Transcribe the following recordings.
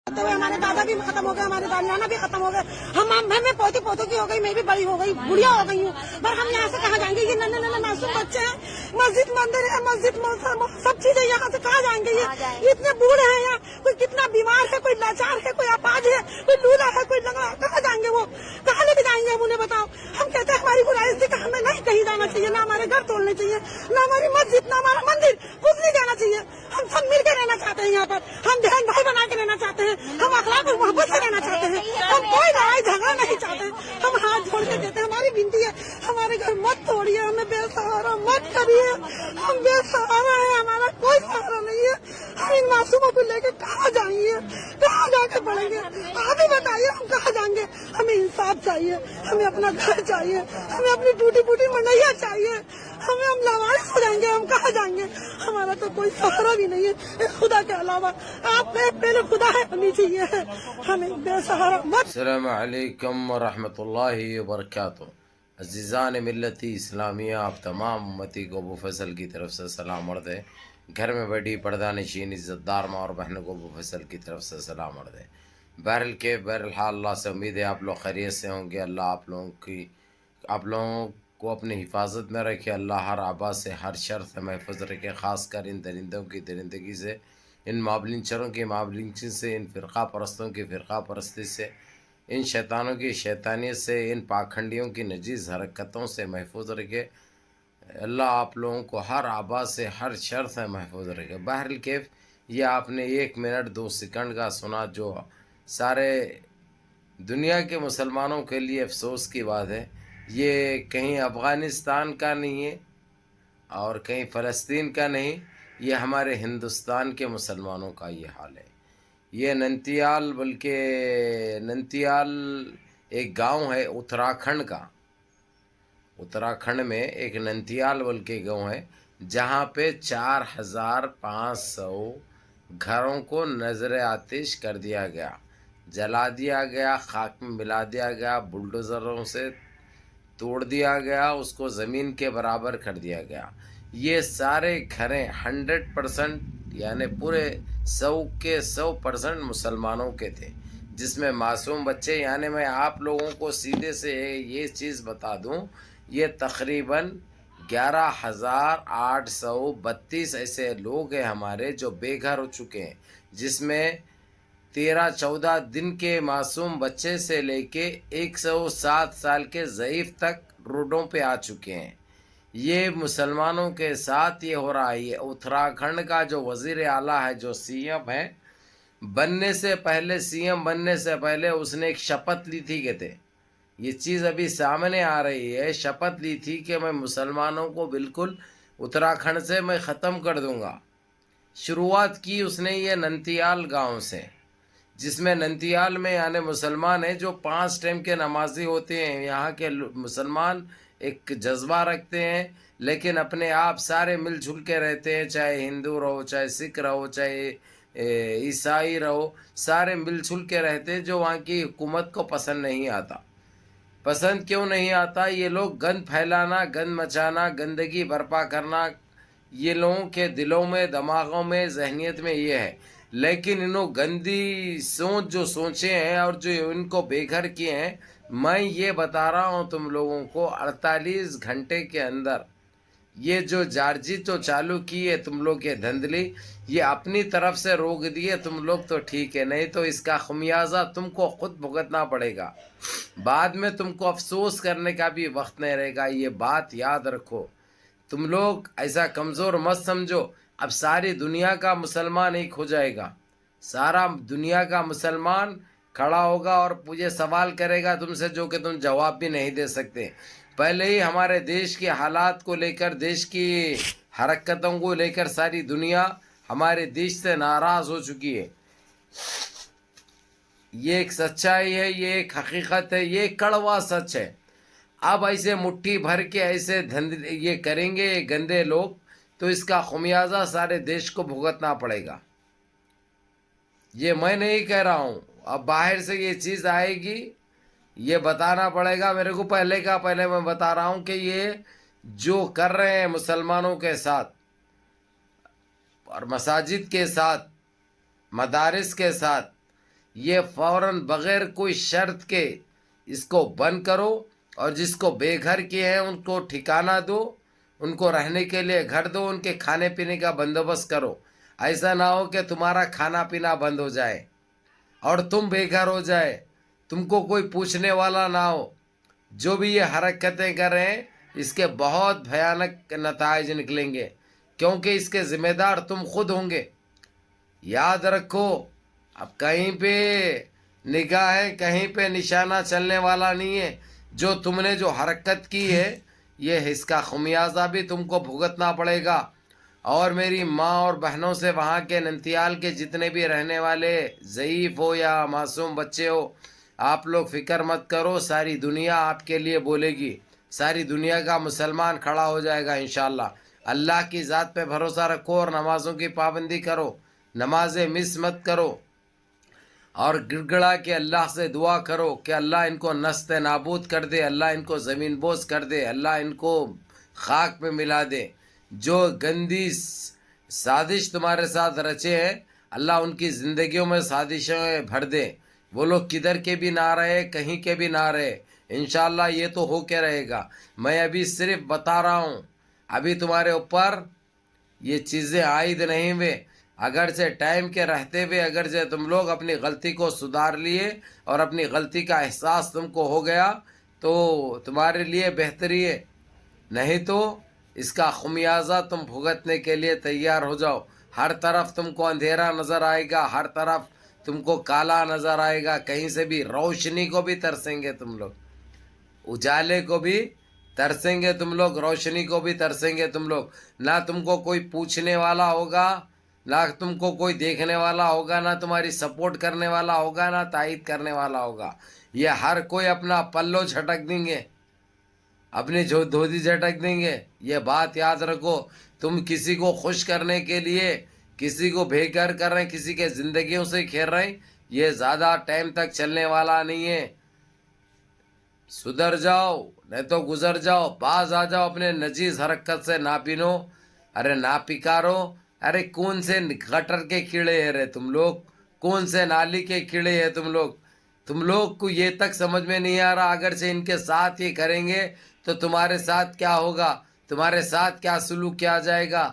तो हमारे दादा भी खत्म हो गए, हमारे नाना भी खत्म हो गए, मैं पोती पोतों की हो गई, मैं भी बड़ी हो गई, बुढ़िया हो गई हूँ। पर हम यहाँ से कहाँ जाएंगे? ये नन्हे नन्हे मासूम बच्चे हैं, मस्जिद मंदिर है, मस्जिद सब चीजें यहाँ से कहाँ जाएंगे? ये इतने बूढ़े हैं यहाँ, कोई कितना बीमार है, कोई लाचार है, कोई अपाज है, कोई लूला है, कोई लंगड़ा, कहाँ जाएंगे वो? कहाँ लेके जाएंगे हम उन्हें? बताओ। हम कहते हैं हमारी गुजारिश थी कि हमें नहीं कहीं जाना चाहिए, ना हमारे घर तोड़ने चाहिए, ना हमारी मस्जिद, ना हमारा मंदिर, कुछ नहीं जाना चाहिए। हम सब मिल के रहना चाहते हैं यहाँ पर, हम बहन भाई बना के रहना चाहते हैं, हम अखलाक और मोहब्बत से रहना चाहते हैं, हम कोई लड़ाई झगड़ा नहीं चाहते। हम हाथ जोड़ के कहते हैं, हमारी विनती है, हमारे घर मत तोड़िए, हमें बेसहारा मत करिए, हम बेसहारा है, हमारा कोई सहारा नहीं है। हम इन मासूमों को लेके कहाँ जाएंगे? कहाँ जाके पढ़ेंगे? आप ही बताइए, हम कहाँ जाएंगे? हमें इंसाफ चाहिए, हमें अपना घर चाहिए, हमें अपनी टूटी फूटी मनैया चाहिए, हम लावारिस हो जाएंगे, हम कहाँ जाएंगे? हमारा तो कोई सहारा भी नहीं है खुदा के अलावा। आप पहले खुदा है नीचे ये है, हमें बेसहारा मत। अस्सलामु अलैकुम व रहमतुल्लाहि व बरकातुहू। अज़ीज़ान मिल्लती इस्लामिया, आप तमाम उम्मती को अबू फैसल की तरफ से सलाम अर्ज़ है। घर में बैठी पर्दा नशीन इज़्ज़तदार माँ और बहनों को अबू फैसल की तरफ से सलाम अर्ज़ है। बहरहाल अल्लाह से उम्मीद है आप लोग खैरियत से होंगे। अल्लाह आप लोगों को अपनी हिफाजत में रखे। अल्लाह हर आबा से, हर शर से महफूज रखे, ख़ास कर इन दरिंदों की दरिंदगी से, इन माबलिंचरों की माबलिंची से, इन फ़िरक़ा परस्तों की फ़िरक़ा परस्ती से, इन शैतानों की शैतानियत से, इन पाखंडियों की नजीज़ हरकतों से महफूज रखे। अल्लाह आप लोगों को हर आबा से, हर शर से महफूज रखे। बहरहाल कैफ ये आपने 1 मिनट 2 सेकंड का सुना, जो सारे दुनिया के मुसलमानों के लिए अफसोस की बात है। ये कहीं अफ़गानिस्तान का नहीं है और कहीं फ़लस्तीन का नहीं, ये हमारे हिंदुस्तान के मुसलमानों का ये हाल है। ये नंतियाल, बल्कि नंतियाल एक गांव है उत्तराखंड का। उत्तराखंड में एक नंतियाल बल्कि गांव है, जहां पे 4500 घरों को नजर आतिश कर दिया गया, जला दिया गया, खाक में मिला दिया गया, बुलडोज़रों से तोड़ दिया गया, उसको ज़मीन के बराबर कर दिया गया। ये सारे घरें 100% यानी पूरे 100 के 100% मुसलमानों के थे, जिसमें मासूम बच्चे, यानी मैं आप लोगों को सीधे से ये चीज़ बता दूं, ये तकरीबन 11,832 ऐसे लोग हैं हमारे जो बेघर हो चुके हैं, जिसमें 13-14 दिन के मासूम बच्चे से लेके 107 साल के ज़ईफ़ तक रोडों पे आ चुके हैं। ये मुसलमानों के साथ ये हो रहा है। ये उत्तराखंड का जो वज़ीर आला है, जो सीएम है, सीएम बनने से पहले उसने एक शपथ ली थी, कहते ये चीज़ अभी सामने आ रही है, शपथ ली थी कि मैं मुसलमानों को बिल्कुल उत्तराखंड से मैं ख़त्म कर दूंगा। शुरुआत की उसने ये नंतियाल गांव से, जिसमें नंतियाल में यानी मुसलमान हैं जो 5 टाइम के नमाजी होते हैं। यहाँ के मुसलमान एक जज्बा रखते हैं, लेकिन अपने आप सारे मिलजुल के रहते हैं, चाहे हिंदू रहो, चाहे सिख रहो, चाहे ईसाई रहो, सारे मिलजुल के रहते हैं। जो वहाँ की हुकूमत को पसंद नहीं आता। पसंद क्यों नहीं आता? ये लोग गंद फैलाना, गंद मचाना, गंदगी बर्पा करना, ये लोगों के दिलों में, दिमागों में, जहनीत में ये है। लेकिन इन्हों गंदी सोच जो सोचे हैं और जो इनको बेघर किए हैं, मैं ये बता रहा हूँ तुम लोगों को, 48 घंटे के अंदर ये जो जारजी तो चालू की है तुम लोग के धंधली, ये अपनी तरफ से रोक दिए तुम लोग तो ठीक है, नहीं तो इसका खमियाजा तुमको खुद भुगतना पड़ेगा। बाद में तुमको अफसोस करने का भी वक्त नहीं रहेगा। ये बात याद रखो। तुम लोग ऐसा कमज़ोर मत समझो। अब सारी दुनिया का मुसलमान एक हो जाएगा, सारा दुनिया का मुसलमान खड़ा होगा और मुझे सवाल करेगा तुमसे, जो कि तुम जवाब भी नहीं दे सकते। पहले ही हमारे देश के हालात को लेकर, देश की हरकतों को लेकर सारी दुनिया हमारे देश से नाराज़ हो चुकी है। ये एक सच्चाई है, ये एक हकीकत है, ये कड़वा सच है। अब ऐसे मुट्ठी भर के ऐसे धंधे ये करेंगे ये गंदे लोग, तो इसका खमियाजा सारे देश को भुगतना पड़ेगा। ये मैं नहीं कह रहा हूँ, अब बाहर से ये चीज़ आएगी, ये बताना पड़ेगा मेरे को। पहले मैं बता रहा हूँ कि ये जो कर रहे हैं मुसलमानों के साथ और मसाजिद के साथ, मदारिस के साथ, یہ فوراً بغیر کوئی شرط کے اس کو بند کرو، اور جس کو بے گھر کیے ہیں ان کو ٹھکانہ دو، ان کو رہنے کے لیے گھر دو، ان کے کھانے پینے کا بندوبست کرو. ایسا نہ ہو کہ تمہارا کھانا پینا بند ہو جائے اور تم بے گھر ہو جائے، تم کو کوئی پوچھنے والا نہ ہو. جو بھی یہ حرکتیں کر رہے ہیں اس کے بہت بھیانک نتائج نکلیں گے، کیونکہ اس کے ذمہ دار تم خود ہوں گے. یاد رکھو، اب کہیں پہ نگاہ ہے، کہیں پہ نشانہ چلنے والا نہیں ہے. جو تم نے جو حرکت کی ہے یہ اس کا خمیازہ بھی تم کو بھگتنا پڑے گا. اور میری ماں اور بہنوں سے وہاں کے ننتیال کے جتنے بھی رہنے والے ضعیف ہو یا معصوم بچے ہو، آپ لوگ فکر مت کرو، ساری دنیا آپ کے لیے بولے گی، ساری دنیا کا مسلمان کھڑا ہو جائے گا انشاءاللہ. اللہ کی ذات پہ بھروسہ رکھو اور نمازوں کی پابندی کرو، نمازیں مس مت کرو، اور گڑ گڑا کے اللہ سے دعا کرو کہ اللہ ان کو نست نابود کر دے، اللہ ان کو زمین بوس کر دے، اللہ ان کو خاک پہ ملا دے. جو گندی سازش تمہارے ساتھ رچے ہیں اللہ ان کی زندگیوں میں سازشیں بھر دے. وہ لوگ کدھر کے بھی نہ رہے، کہیں کے بھی نہ رہے، انشاءاللہ یہ تو ہو کے رہے گا. میں ابھی صرف بتا رہا ہوں، ابھی تمہارے اوپر یہ چیزیں عائد نہیں ہوئے. اگرچہ ٹائم کے رہتے ہوئے اگرچہ تم لوگ اپنی غلطی کو سدھار لیے اور اپنی غلطی کا احساس تم کو ہو گیا تو تمہارے لیے بہتری ہے، نہیں تو اس کا خمیازہ تم بھگتنے کے لیے تیار ہو جاؤ. ہر طرف تم کو اندھیرا نظر آئے گا، ہر طرف تم کو کالا نظر آئے گا، کہیں سے بھی روشنی کو بھی ترسیں گے تم لوگ، اجالے کو بھی ترسیں گے تم لوگ، روشنی کو بھی ترسیں گے تم لوگ. نہ تم کو کوئی پوچھنے والا ہوگا، نہ تم کو کوئی دیکھنے والا ہوگا، نہ تمہاری سپورٹ کرنے والا ہوگا، نہ تائید کرنے والا ہوگا. یہ ہر کوئی اپنا پلو جھٹک دیں گے، اپنی دھوتی جھٹک دیں گے. یہ بات یاد رکھو، تم کسی کو خوش کرنے کے لیے کسی کو بے گھر کر رہے ہیں، کسی کے زندگیوں سے کھیل رہے ہیں، یہ زیادہ ٹائم تک چلنے والا نہیں ہے. سدھر جاؤ نہیں تو گزر جاؤ، باز آ جاؤ اپنے نجیز حرکت سے. ناپینو، ارے ناپکارو، ارے کون سے گٹر کے کیڑے ہیں رے تم لوگ، کون سے نالی کے کیڑے ہیں تم لوگ کو یہ تک سمجھ میں نہیں آ رہا. اگر سے ان کے ساتھ یہ کریں گے تو تمہارے ساتھ کیا ہوگا، تمہارے ساتھ کیا سلوک کیا جائے گا.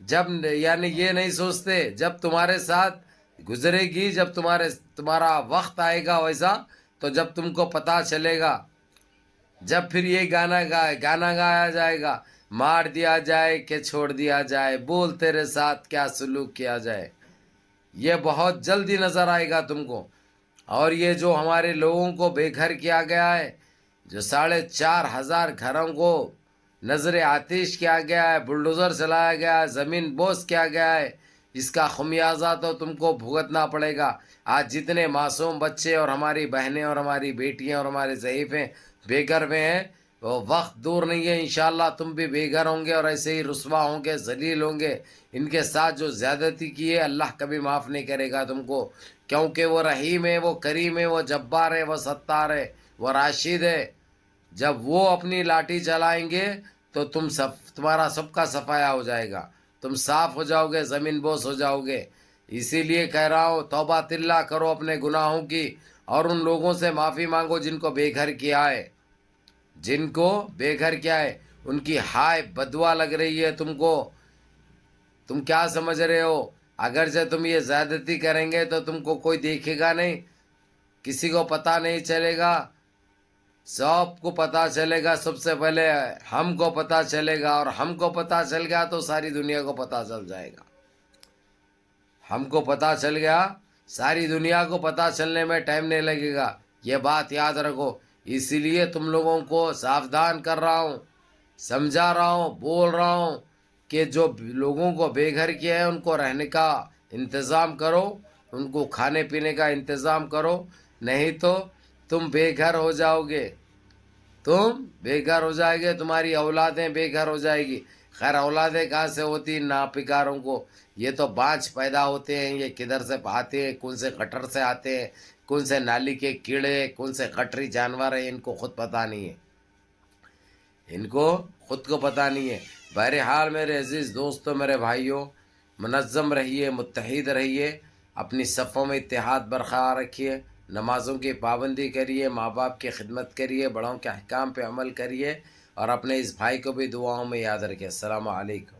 جب یعنی یہ نہیں سوچتے، جب تمہارے ساتھ گزرے گی، جب تمہارا وقت آئے گا ویسا، تو جب تم کو پتا چلے گا، جب پھر یہ گانا گایا جائے گا، مار دیا جائے کہ چھوڑ دیا جائے، بول تیرے ساتھ کیا سلوک کیا جائے، یہ بہت جلدی نظر آئے گا تم کو. اور یہ جو ہمارے لوگوں کو بے گھر کیا گیا ہے، جو 4,500 گھروں کو نظر آتش کیا گیا ہے، بلڈوزر چلایا گیا ہے، زمین بوس کیا گیا ہے، اس کا خمیازہ تو تم کو بھگتنا پڑے گا. آج جتنے معصوم بچے اور ہماری بہنیں اور ہماری بیٹیاں اور ہمارے ضعیفیں بے گھر میں ہیں، وہ وقت دور نہیں ہے انشاءاللہ تم بھی بے گھر ہوں گے اور ایسے ہی رسوا ہوں گے، ذلیل ہوں گے. ان کے ساتھ جو زیادتی کی ہے اللہ کبھی معاف نہیں کرے گا تم کو، کیونکہ وہ رحیم ہے، وہ کریم ہے، وہ جبار ہے، وہ ستار ہے، وہ راشد ہے. جب وہ اپنی لاٹھی چلائیں گے تو تمہارا سب کا صفایا ہو جائے گا، تم صاف ہو جاؤ گے، زمین بوس ہو جاؤ گے. اسی لیے کہہ رہا ہوں توبہ تلہ کرو اپنے گناہوں کی، اور ان لوگوں سے معافی مانگو جن کو بے گھر کیا ہے، جن کو بے گھر کیا ہے. ان کی ہائے بدوا لگ رہی ہے تم کو، تم کیا سمجھ رہے ہو؟ اگر سے تم یہ زیادتی کریں گے تو تم کو کوئی دیکھے گا نہیں، کسی کو پتہ نہیں چلے گا، سب کو پتہ چلے گا. سب سے پہلے ہم کو پتہ چلے گا، اور ہم کو پتہ چل گیا تو ساری دنیا کو پتہ چل جائے گا. ہم کو پتہ چل گیا، ساری دنیا کو پتہ چلنے میں ٹائم نہیں لگے گا. یہ بات یاد رکھو. اسی لیے تم لوگوں کو ساودھان کر رہا ہوں، سمجھا رہا ہوں، بول رہا ہوں کہ جو لوگوں کو بے گھر کیا ہے ان کو رہنے کا انتظام کرو، ان کو کھانے پینے کا انتظام کرو، نہیں تو تم بے گھر ہو جاؤ گے، تم بے گھر ہو جائے گے، تمہاری اولادیں بے گھر ہو جائے گی. خیر اولادیں کہاں سے ہوتی ناپکاروں کو، یہ تو بانچ پیدا ہوتے ہیں، یہ کدھر سے آتے ہیں، کون سے گٹر سے آتے ہیں، کون سے نالی کے کیڑے، کون سے گٹری جانور ہیں، ان کو خود پتہ نہیں ہے، ان کو خود کو پتہ نہیں ہے. بہرحال میرے عزیز دوستوں، میرے بھائیوں، منظم رہیے، متحد رہیے. اپنی صفوں میں اتحاد برقرار رکھیے، نمازوں کی پابندی کریے، ماں باپ کی خدمت کریے، بڑوں کے احکام پہ عمل کریے، اور اپنے اس بھائی کو بھی دعاؤں میں یاد رکھیے۔ السلام علیکم۔